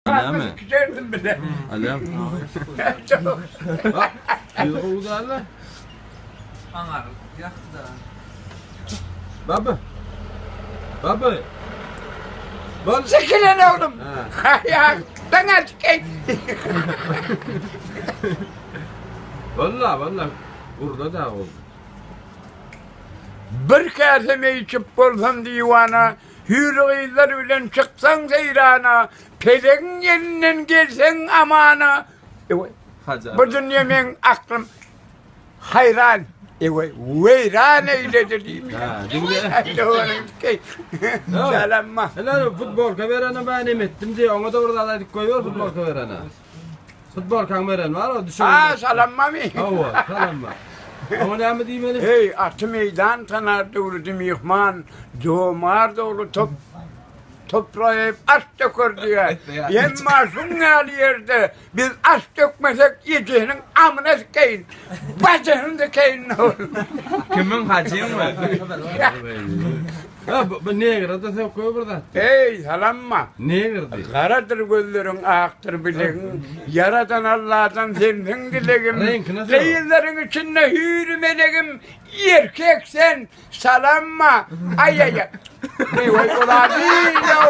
Alem. Güzeldim bir de. Alem. Bak, bir oldu hala. Anar, yaktı da. Baba. Baba. Bol. Çekilin oğlum. Ya, bana çıkayım. Vallahi burada da oldu. Bir kaseme içip bolsam divana, hürriyetler ülen çıksan seyrana, peleğin elinden gelsen amana. Hacer. Bu dünya men aklım hayran. Veyran eyledir diyeyim. Ha, dinle. Selamma. Helal futbol kamerana ben ettim diye ona da orada alaydık koyuyor futbol kamerana. Futbol kameran var o düşün. Aa salamma mı? Hava, salamma. Ama ne mi diyeyim öyle? Hey, atı meydan tanar doğru dimihman, doğmar doğru toprağı aç dökür diye. Yen masum gal yerde biz aç dökmesek yiyeceğinin amına sıkayın. Bacağını da kayın ne olur. Kimin hacıyım var? Ha bu niye girdi sen koy burada? Hey, salamma. Niye girdi? Karadır gözlerin, aktır bileğin. Yaradan Allah'tan senden dileğim. Renk nasıl? Değillerin içinde hürü meleğim. Erkek sen, salamma. Ay ay ay. Ne vay ulan, iyi ya.